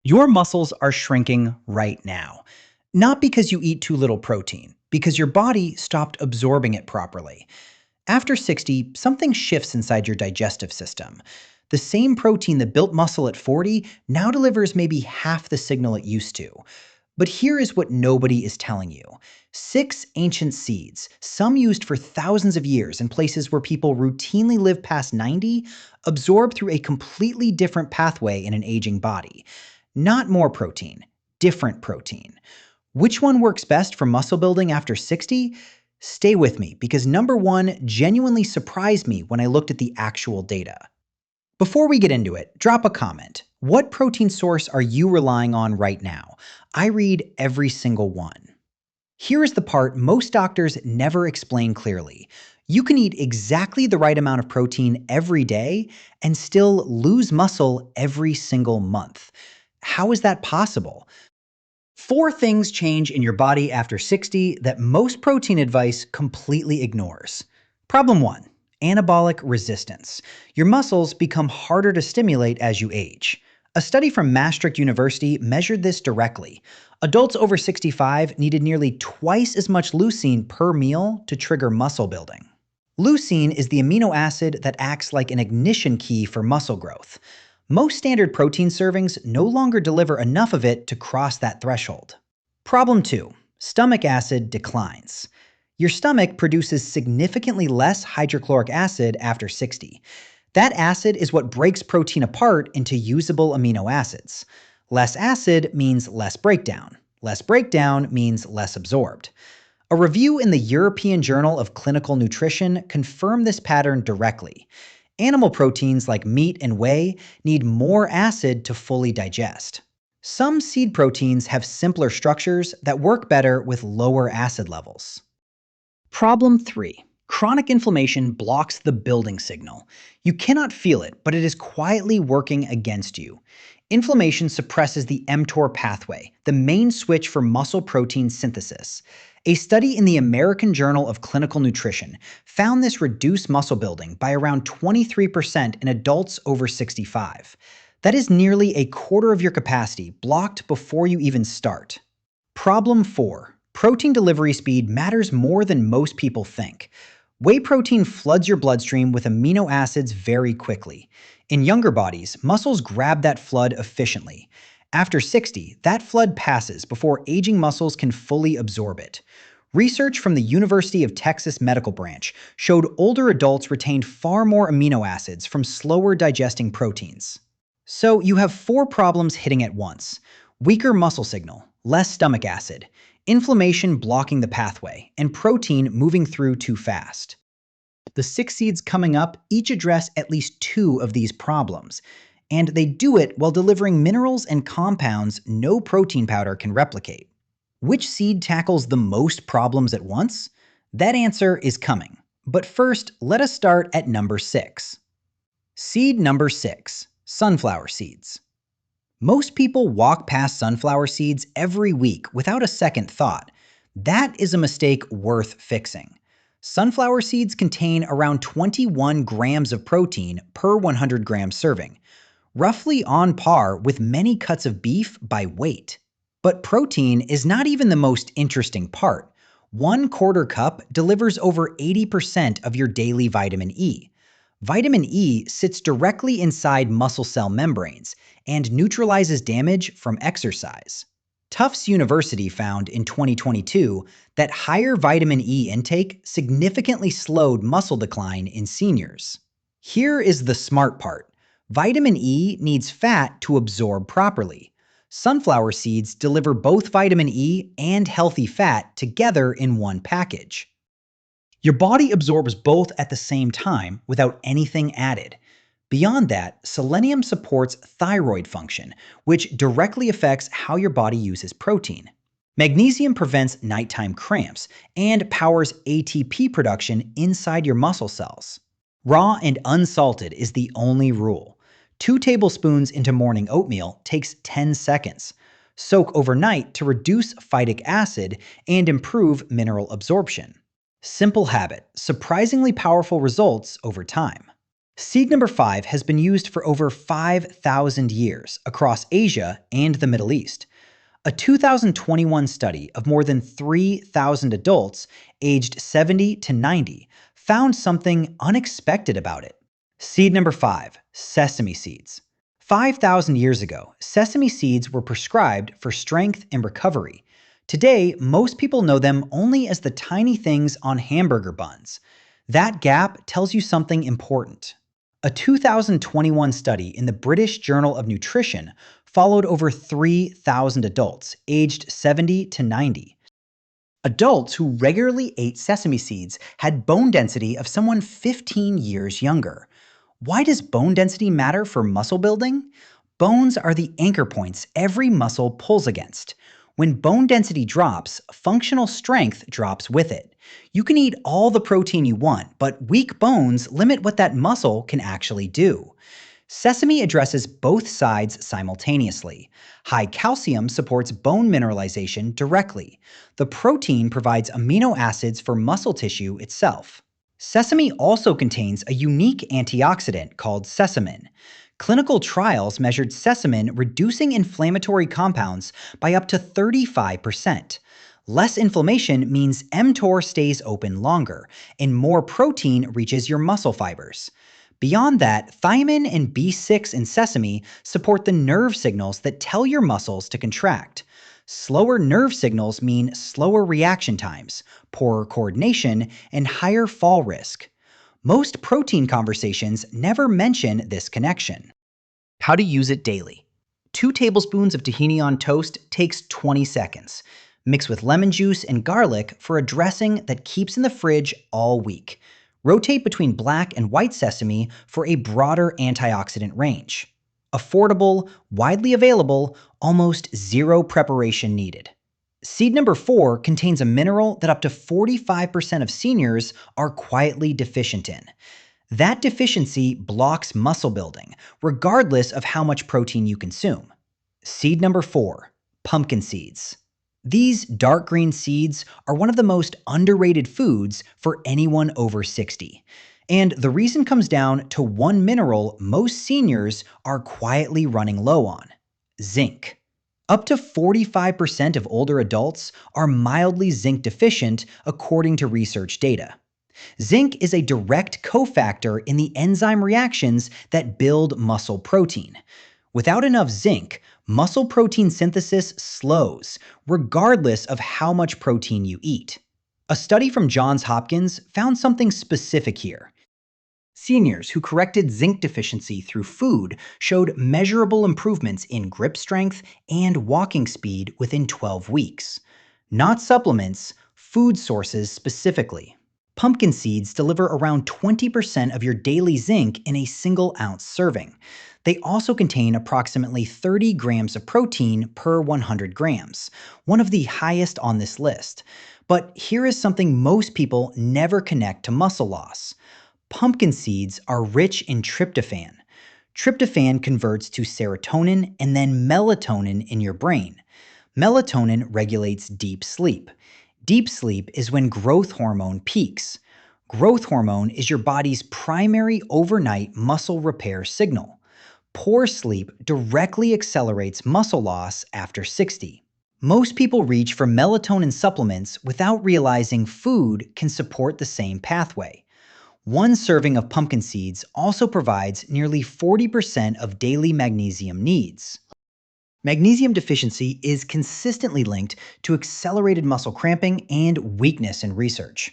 Your muscles are shrinking right now. Not because you eat too little protein, because your body stopped absorbing it properly. After 60, something shifts inside your digestive system. The same protein that built muscle at 40 now delivers maybe half the signal it used to. But here is what nobody is telling you. 6 ancient seeds, some used for thousands of years in places where people routinely live past 90, absorb through a completely different pathway in an aging body. Not more protein, different protein. Which one works best for muscle building after 60? Stay with me because number one genuinely surprised me when I looked at the actual data. Before we get into it, drop a comment. What protein source are you relying on right now? I read every single one. Here is the part most doctors never explain clearly. You can eat exactly the right amount of protein every day and still lose muscle every single month. How is that possible? 4 things change in your body after 60 that most protein advice completely ignores. Problem 1. Anabolic resistance. Your muscles become harder to stimulate as you age. A study from Maastricht University measured this directly. Adults over 65 needed nearly twice as much leucine per meal to trigger muscle building. Leucine is the amino acid that acts like an ignition key for muscle growth. Most standard protein servings no longer deliver enough of it to cross that threshold. Problem 2. Stomach acid declines. Your stomach produces significantly less hydrochloric acid after 60. That acid is what breaks protein apart into usable amino acids. Less acid means less breakdown. Less breakdown means less absorbed. A review in the European Journal of Clinical Nutrition confirmed this pattern directly. Animal proteins like meat and whey need more acid to fully digest. Some seed proteins have simpler structures that work better with lower acid levels. Problem 3. Chronic inflammation blocks the building signal. You cannot feel it, but it is quietly working against you. Inflammation suppresses the mTOR pathway, the main switch for muscle protein synthesis. A study in the American Journal of Clinical Nutrition found this reduced muscle building by around 23% in adults over 65. That is nearly a quarter of your capacity blocked before you even start. Problem 4. Protein delivery speed matters more than most people think. Whey protein floods your bloodstream with amino acids very quickly. In younger bodies, muscles grab that flood efficiently. After 60, that flood passes before aging muscles can fully absorb it. Research from the University of Texas Medical Branch showed older adults retained far more amino acids from slower digesting proteins. So you have 4 problems hitting at once. Weaker muscle signal, less stomach acid, inflammation blocking the pathway, and protein moving through too fast. The 6 seeds coming up each address at least 2 of these problems, and they do it while delivering minerals and compounds no protein powder can replicate. Which seed tackles the most problems at once? That answer is coming. But first, let us start at number 6. Seed number 6, sunflower seeds. Most people walk past sunflower seeds every week without a second thought. That is a mistake worth fixing. Sunflower seeds contain around 21 grams of protein per 100 gram serving, roughly on par with many cuts of beef by weight. But protein is not even the most interesting part. 1/4 cup delivers over 80% of your daily vitamin E. Vitamin E sits directly inside muscle cell membranes and neutralizes damage from exercise. Tufts University found in 2022 that higher vitamin E intake significantly slowed muscle decline in seniors. Here is the smart part. Vitamin E needs fat to absorb properly. Sunflower seeds deliver both vitamin E and healthy fat together in one package. Your body absorbs both at the same time without anything added. Beyond that, selenium supports thyroid function, which directly affects how your body uses protein. Magnesium prevents nighttime cramps and powers ATP production inside your muscle cells. Raw and unsalted is the only rule. 2 tablespoons into morning oatmeal takes 10 seconds. Soak overnight to reduce phytic acid and improve mineral absorption. Simple habit, surprisingly powerful results over time. Seed number 5 has been used for over 5,000 years across Asia and the Middle East. A 2021 study of more than 3,000 adults aged 70 to 90 found something unexpected about it. Seed number 5, sesame seeds. 5,000 years ago, sesame seeds were prescribed for strength and recovery. Today, most people know them only as the tiny things on hamburger buns. That gap tells you something important. A 2021 study in the British Journal of Nutrition followed over 3,000 adults aged 70 to 90. Adults who regularly ate sesame seeds had bone density of someone 15 years younger. Why does bone density matter for muscle building? Bones are the anchor points every muscle pulls against. When bone density drops, functional strength drops with it. You can eat all the protein you want, but weak bones limit what that muscle can actually do. Sesame addresses both sides simultaneously. High calcium supports bone mineralization directly. The protein provides amino acids for muscle tissue itself. Sesame also contains a unique antioxidant called sesamin. Clinical trials measured sesamin reducing inflammatory compounds by up to 35%. Less inflammation means mTOR stays open longer, and more protein reaches your muscle fibers. Beyond that, thiamine and B6 in sesame support the nerve signals that tell your muscles to contract. Slower nerve signals mean slower reaction times, poorer coordination, and higher fall risk. Most protein conversations never mention this connection. How to use it daily. 2 tablespoons of tahini on toast takes 20 seconds. Mix with lemon juice and garlic for a dressing that keeps in the fridge all week. Rotate between black and white sesame for a broader antioxidant range. Affordable, widely available, almost zero preparation needed. Seed number 4 contains a mineral that up to 45% of seniors are quietly deficient in. That deficiency blocks muscle building, regardless of how much protein you consume. Seed number 4, pumpkin seeds. These dark green seeds are one of the most underrated foods for anyone over 60. And the reason comes down to one mineral most seniors are quietly running low on: zinc. Up to 45% of older adults are mildly zinc deficient according to research data. Zinc is a direct cofactor in the enzyme reactions that build muscle protein. Without enough zinc, muscle protein synthesis slows, regardless of how much protein you eat. A study from Johns Hopkins found something specific here. Seniors who corrected zinc deficiency through food showed measurable improvements in grip strength and walking speed within 12 weeks. Not supplements, food sources specifically. Pumpkin seeds deliver around 20% of your daily zinc in a single ounce serving. They also contain approximately 30 grams of protein per 100 grams, one of the highest on this list. But here is something most people never connect to muscle loss. Pumpkin seeds are rich in tryptophan. Tryptophan converts to serotonin and then melatonin in your brain. Melatonin regulates deep sleep. Deep sleep is when growth hormone peaks. Growth hormone is your body's primary overnight muscle repair signal. Poor sleep directly accelerates muscle loss after 60. Most people reach for melatonin supplements without realizing food can support the same pathway. One serving of pumpkin seeds also provides nearly 40% of daily magnesium needs. Magnesium deficiency is consistently linked to accelerated muscle cramping and weakness in research.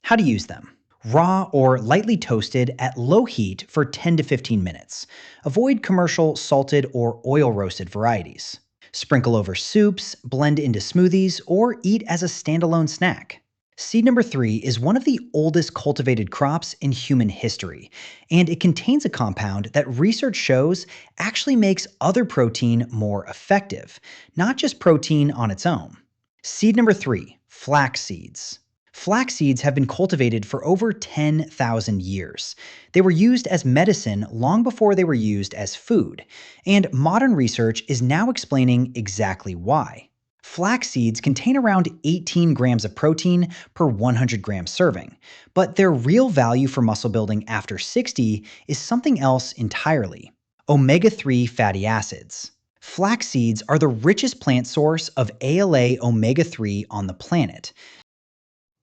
How to use them. Raw or lightly toasted at low heat for 10 to 15 minutes. Avoid commercial salted or oil roasted varieties. Sprinkle over soups, blend into smoothies, or eat as a standalone snack. Seed number 3 is one of the oldest cultivated crops in human history, and it contains a compound that research shows actually makes other protein more effective, not just protein on its own. Seed number 3, flax seeds. Flax seeds have been cultivated for over 10,000 years. They were used as medicine long before they were used as food, and modern research is now explaining exactly why. Flax seeds contain around 18 grams of protein per 100 gram serving, but their real value for muscle building after 60 is something else entirely: omega-3 fatty acids. Flax seeds are the richest plant source of ALA omega-3 on the planet.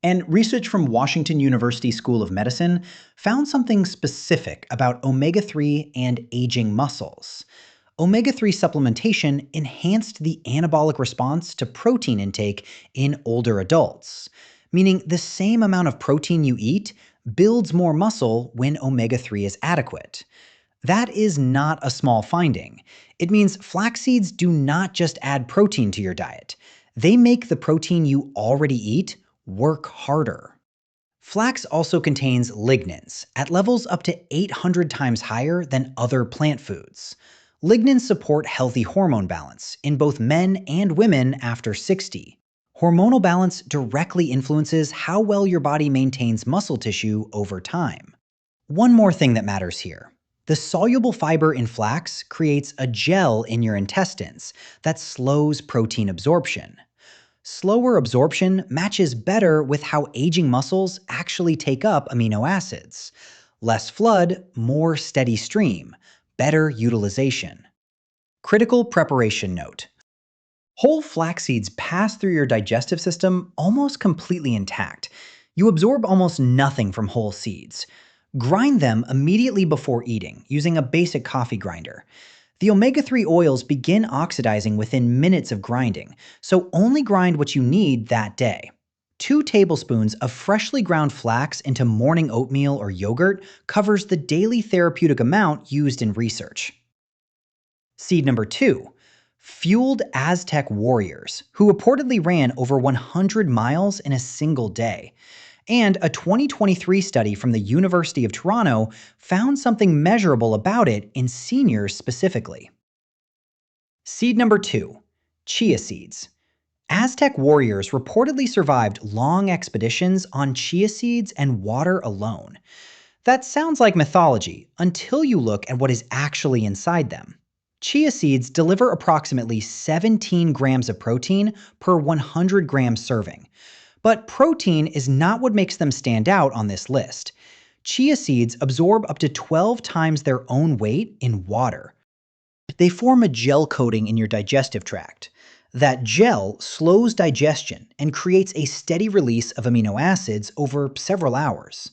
And research from Washington University School of Medicine found something specific about omega-3 and aging muscles. Omega-3 supplementation enhanced the anabolic response to protein intake in older adults, meaning the same amount of protein you eat builds more muscle when omega-3 is adequate. That is not a small finding. It means flax seeds do not just add protein to your diet. They make the protein you already eat work harder. Flax also contains lignans at levels up to 800 times higher than other plant foods. Lignans support healthy hormone balance in both men and women after 60. Hormonal balance directly influences how well your body maintains muscle tissue over time. One more thing that matters here. The soluble fiber in flax creates a gel in your intestines that slows protein absorption. Slower absorption matches better with how aging muscles actually take up amino acids. Less flood, more steady stream, better utilization. Critical preparation note: whole flax seeds pass through your digestive system almost completely intact. You absorb almost nothing from whole seeds. Grind them immediately before eating using a basic coffee grinder. The omega-3 oils begin oxidizing within minutes of grinding, so only grind what you need that day. 2 tablespoons of freshly ground flax into morning oatmeal or yogurt covers the daily therapeutic amount used in research. Seed number 2. Fueled Aztec warriors, who reportedly ran over 100 miles in a single day. And a 2023 study from the University of Toronto found something measurable about it in seniors specifically. Seed number 2. Chia seeds. Aztec warriors reportedly survived long expeditions on chia seeds and water alone. That sounds like mythology until you look at what is actually inside them. Chia seeds deliver approximately 17 grams of protein per 100 gram serving. But protein is not what makes them stand out on this list. Chia seeds absorb up to 12 times their own weight in water. They form a gel coating in your digestive tract. That gel slows digestion and creates a steady release of amino acids over several hours.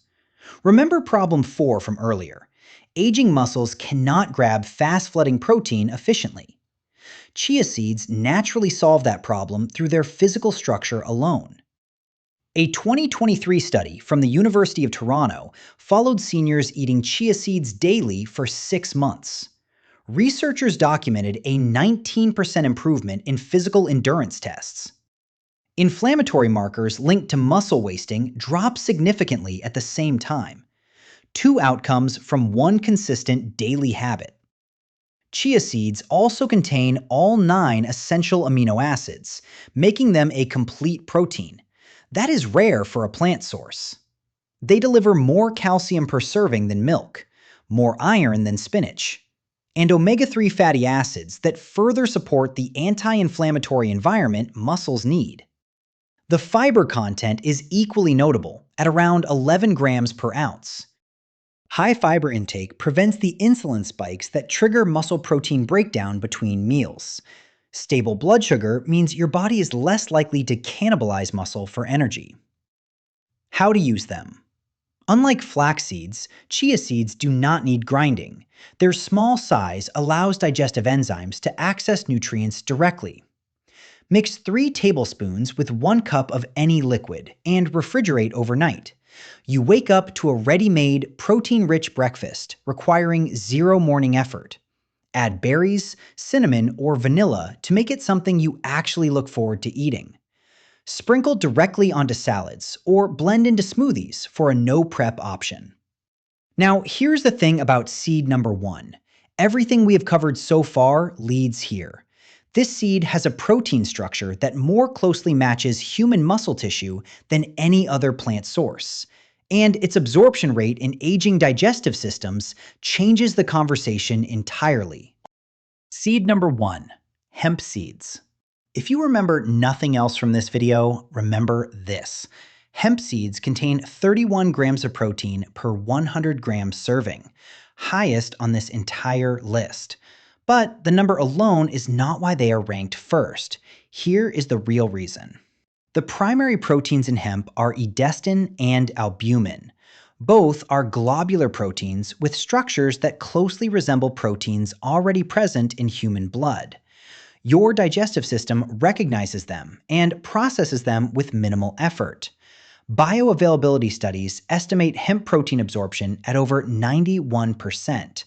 Remember problem 4 from earlier. Aging muscles cannot grab fast-flooding protein efficiently. Chia seeds naturally solve that problem through their physical structure alone. A 2023 study from the University of Toronto followed seniors eating chia seeds daily for 6 months. Researchers documented a 19% improvement in physical endurance tests. Inflammatory markers linked to muscle wasting dropped significantly at the same time. 2 outcomes from one consistent daily habit. Chia seeds also contain all 9 essential amino acids, making them a complete protein. That is rare for a plant source. They deliver more calcium per serving than milk, more iron than spinach, and omega-3 fatty acids that further support the anti-inflammatory environment muscles need. The fiber content is equally notable at around 11 grams per ounce. High fiber intake prevents the insulin spikes that trigger muscle protein breakdown between meals. Stable blood sugar means your body is less likely to cannibalize muscle for energy. How to use them. Unlike flax seeds, chia seeds do not need grinding. Their small size allows digestive enzymes to access nutrients directly. Mix 3 tablespoons with 1 cup of any liquid and refrigerate overnight. You wake up to a ready-made, protein-rich breakfast requiring 0 morning effort. Add berries, cinnamon, or vanilla to make it something you actually look forward to eating. Sprinkle directly onto salads or blend into smoothies for a no-prep option. Now, here's the thing about seed number 1. Everything we have covered so far leads here. This seed has a protein structure that more closely matches human muscle tissue than any other plant source. And its absorption rate in aging digestive systems changes the conversation entirely. Seed number 1. Hemp seeds. If you remember nothing else from this video, remember this. Hemp seeds contain 31 grams of protein per 100 grams serving, highest on this entire list. But the number alone is not why they are ranked first. Here is the real reason. The primary proteins in hemp are edestin and albumin. Both are globular proteins with structures that closely resemble proteins already present in human blood. Your digestive system recognizes them and processes them with minimal effort. Bioavailability studies estimate hemp protein absorption at over 91%.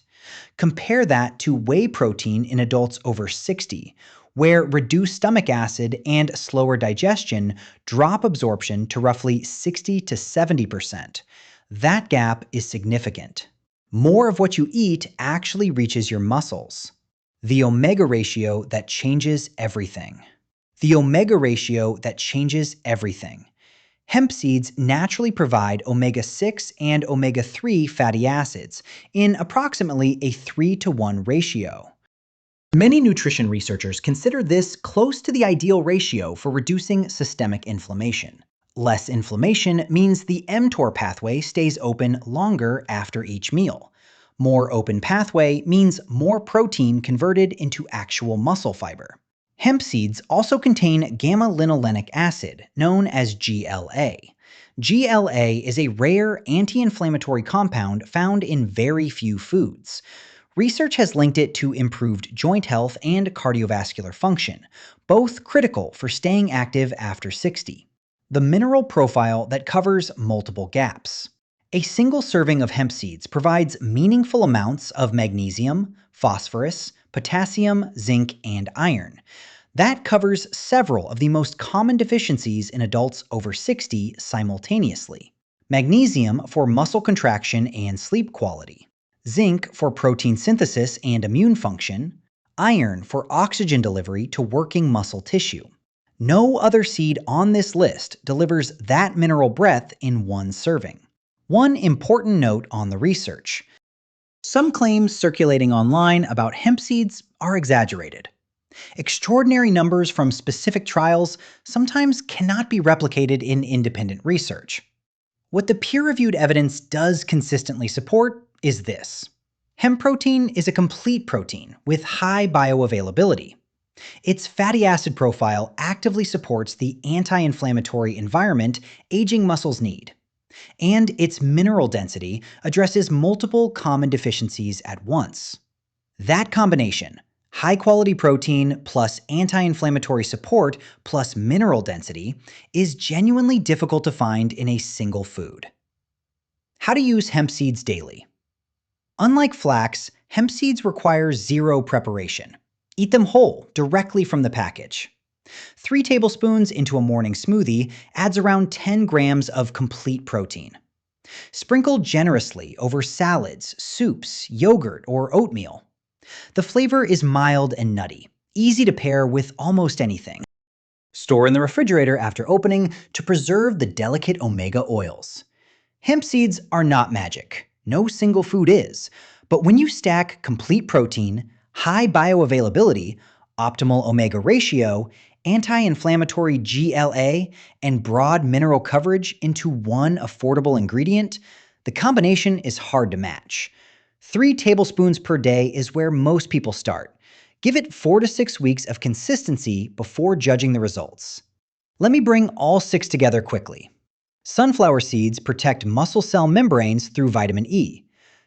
Compare that to whey protein in adults over 60, where reduced stomach acid and slower digestion drop absorption to roughly 60 to 70%. That gap is significant. More of what you eat actually reaches your muscles. The omega ratio that changes everything. The omega ratio that changes everything. Hemp seeds naturally provide omega-6 and omega-3 fatty acids in approximately a 3-to-1 ratio. Many nutrition researchers consider this close to the ideal ratio for reducing systemic inflammation. Less inflammation means the mTOR pathway stays open longer after each meal. More open pathway means more protein converted into actual muscle fiber. Hemp seeds also contain gamma-linolenic acid, known as GLA. GLA is a rare anti-inflammatory compound found in very few foods. Research has linked it to improved joint health and cardiovascular function, both critical for staying active after 60. The mineral profile that covers multiple gaps. A single serving of hemp seeds provides meaningful amounts of magnesium, phosphorus, potassium, zinc, and iron. That covers several of the most common deficiencies in adults over 60 simultaneously. Magnesium for muscle contraction and sleep quality. Zinc for protein synthesis and immune function. Iron for oxygen delivery to working muscle tissue. No other seed on this list delivers that mineral breadth in one serving. One important note on the research. Some claims circulating online about hemp seeds are exaggerated. Extraordinary numbers from specific trials sometimes cannot be replicated in independent research. What the peer-reviewed evidence does consistently support is this. Hemp protein is a complete protein with high bioavailability. Its fatty acid profile actively supports the anti-inflammatory environment aging muscles need. And its mineral density addresses multiple common deficiencies at once. That combination, high-quality protein plus anti-inflammatory support plus mineral density, is genuinely difficult to find in a single food. How to use hemp seeds daily. Unlike flax, hemp seeds require zero preparation. Eat them whole, directly from the package. 3 tablespoons into a morning smoothie adds around 10 grams of complete protein. Sprinkle generously over salads, soups, yogurt, or oatmeal. The flavor is mild and nutty, easy to pair with almost anything. Store in the refrigerator after opening to preserve the delicate omega oils. Hemp seeds are not magic. No single food is. But when you stack complete protein, high bioavailability, optimal omega ratio, anti-inflammatory GLA, and broad mineral coverage into one affordable ingredient, the combination is hard to match. 3 tablespoons per day is where most people start. Give it 4 to 6 weeks of consistency before judging the results. Let me bring all 6 together quickly. Sunflower seeds protect muscle cell membranes through vitamin E.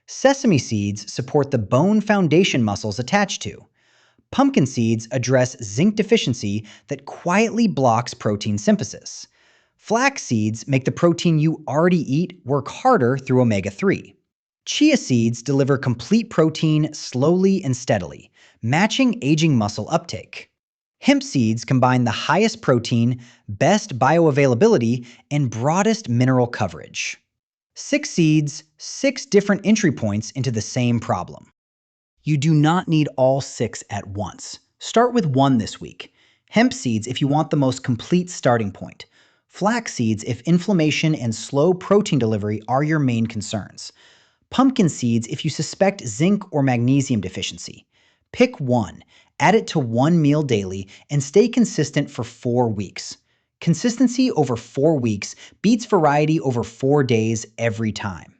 Sesame seeds support the bone foundation muscles attached to. Pumpkin seeds address zinc deficiency that quietly blocks protein synthesis. Flax seeds make the protein you already eat work harder through omega-3. Chia seeds deliver complete protein slowly and steadily, matching aging muscle uptake. Hemp seeds combine the highest protein, best bioavailability, and broadest mineral coverage. 6 seeds, 6 different entry points into the same problem. You do not need all 6 at once. Start with 1 this week. Hemp seeds if you want the most complete starting point. Flax seeds if inflammation and slow protein delivery are your main concerns. Pumpkin seeds if you suspect zinc or magnesium deficiency. Pick one Add it to one meal daily and stay consistent for 4 weeks. Consistency over 4 weeks beats variety over 4 days every time.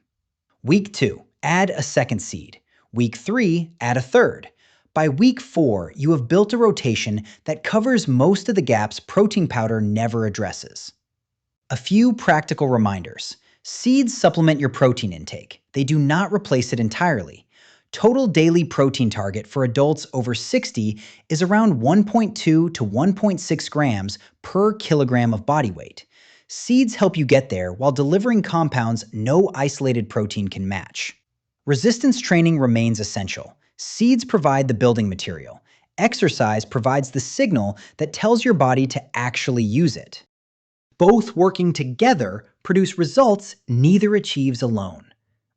Week 2, add a second seed. Week 3, add a third. By week 4, you have built a rotation that covers most of the gaps protein powder never addresses. A few practical reminders. Seeds supplement your protein intake. They do not replace it entirely. Total daily protein target for adults over 60 is around 1.2 to 1.6 grams per kilogram of body weight. Seeds help you get there while delivering compounds no isolated protein can match. Resistance training remains essential. Seeds provide the building material. Exercise provides the signal that tells your body to actually use it. Both working together produce results neither achieves alone.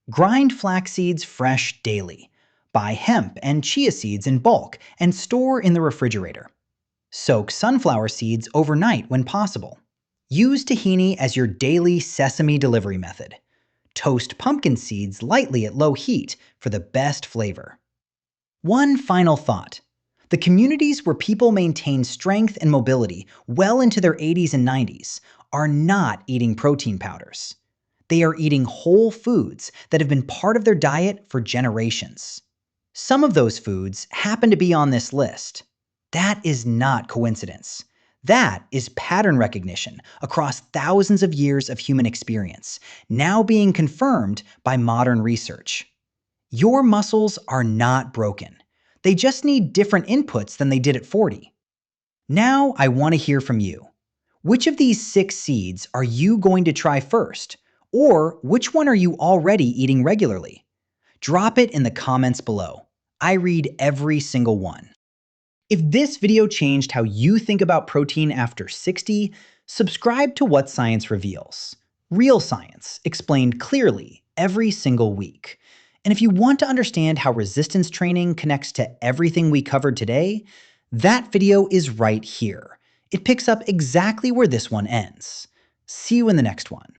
Grind flax seeds fresh daily. Buy hemp and chia seeds in bulk and store in the refrigerator. Soak sunflower seeds overnight when possible. Use tahini as your daily sesame delivery method. Toast pumpkin seeds lightly at low heat for the best flavor. One final thought. The communities where people maintain strength and mobility well into their 80s and 90s are not eating protein powders. They are eating whole foods that have been part of their diet for generations. Some of those foods happen to be on this list. That is not coincidence. That is pattern recognition across thousands of years of human experience, now being confirmed by modern research. Your muscles are not broken. They just need different inputs than they did at 40. Now I want to hear from you. Which of these 6 seeds are you going to try first? Or which one are you already eating regularly? Drop it in the comments below. I read every single one. If this video changed how you think about protein after 60, subscribe to What Science Reveals. Real science explained clearly every single week. And if you want to understand how resistance training connects to everything we covered today, that video is right here. It picks up exactly where this one ends. See you in the next one.